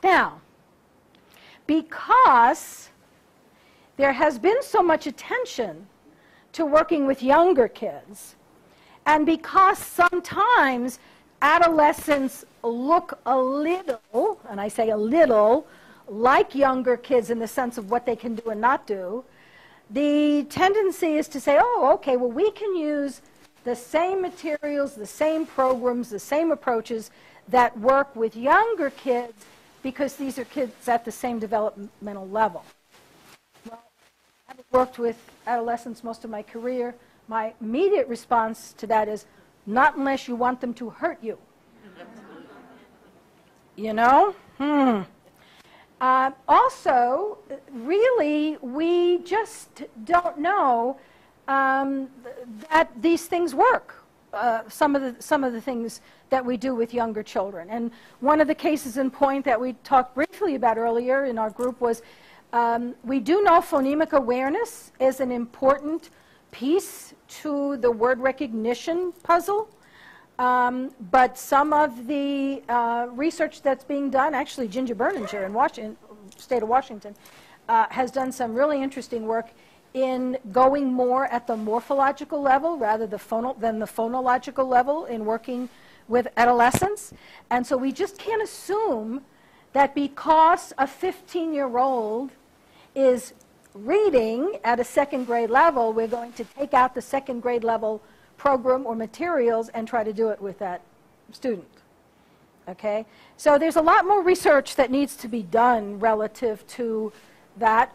Now, because there has been so much attention to working with younger kids, and because sometimes adolescents look a little, and I say a little, like younger kids in the sense of what they can do and not do, the tendency is to say, oh, okay, well, we can use the same materials, the same programs, the same approaches that work with younger kids because these are kids at the same developmental level. Well, having worked with adolescents most of my career, my immediate response to that is, not unless you want them to hurt you. You know? Also, really, we just don't know that these things work. Some of the things that we do with younger children. And one of the cases in point that we talked briefly about earlier in our group was we do know phonemic awareness is an important piece to the word recognition puzzle. But some of the research that's being done, actually Ginger Berninger in Washington, state of Washington, has done some really interesting work in going more at the morphological level rather than the phonological level in working with adolescents. And so we just can't assume that because a 15-year-old is reading at a second grade level, we're going to take out the second grade level program or materials and try to do it with that student. Okay? So there's a lot more research that needs to be done relative to that.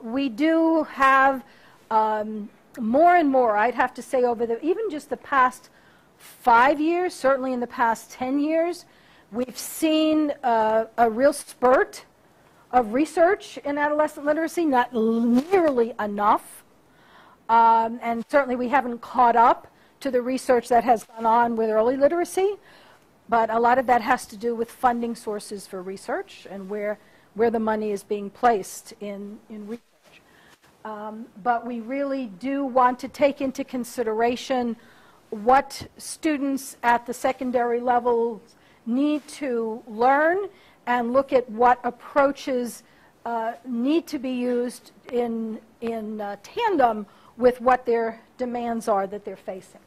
We do have more and more, I'd have to say, over even just the past 5 years, certainly in the past 10 years, we've seen a real spurt of research in adolescent literacy, not nearly enough. And certainly we haven't caught up to the research that has gone on with early literacy. But a lot of that has to do with funding sources for research and where the money is being placed in research. But we really do want to take into consideration what students at the secondary level need to learn and look at what approaches need to be used in tandem with what their demands are that they're facing.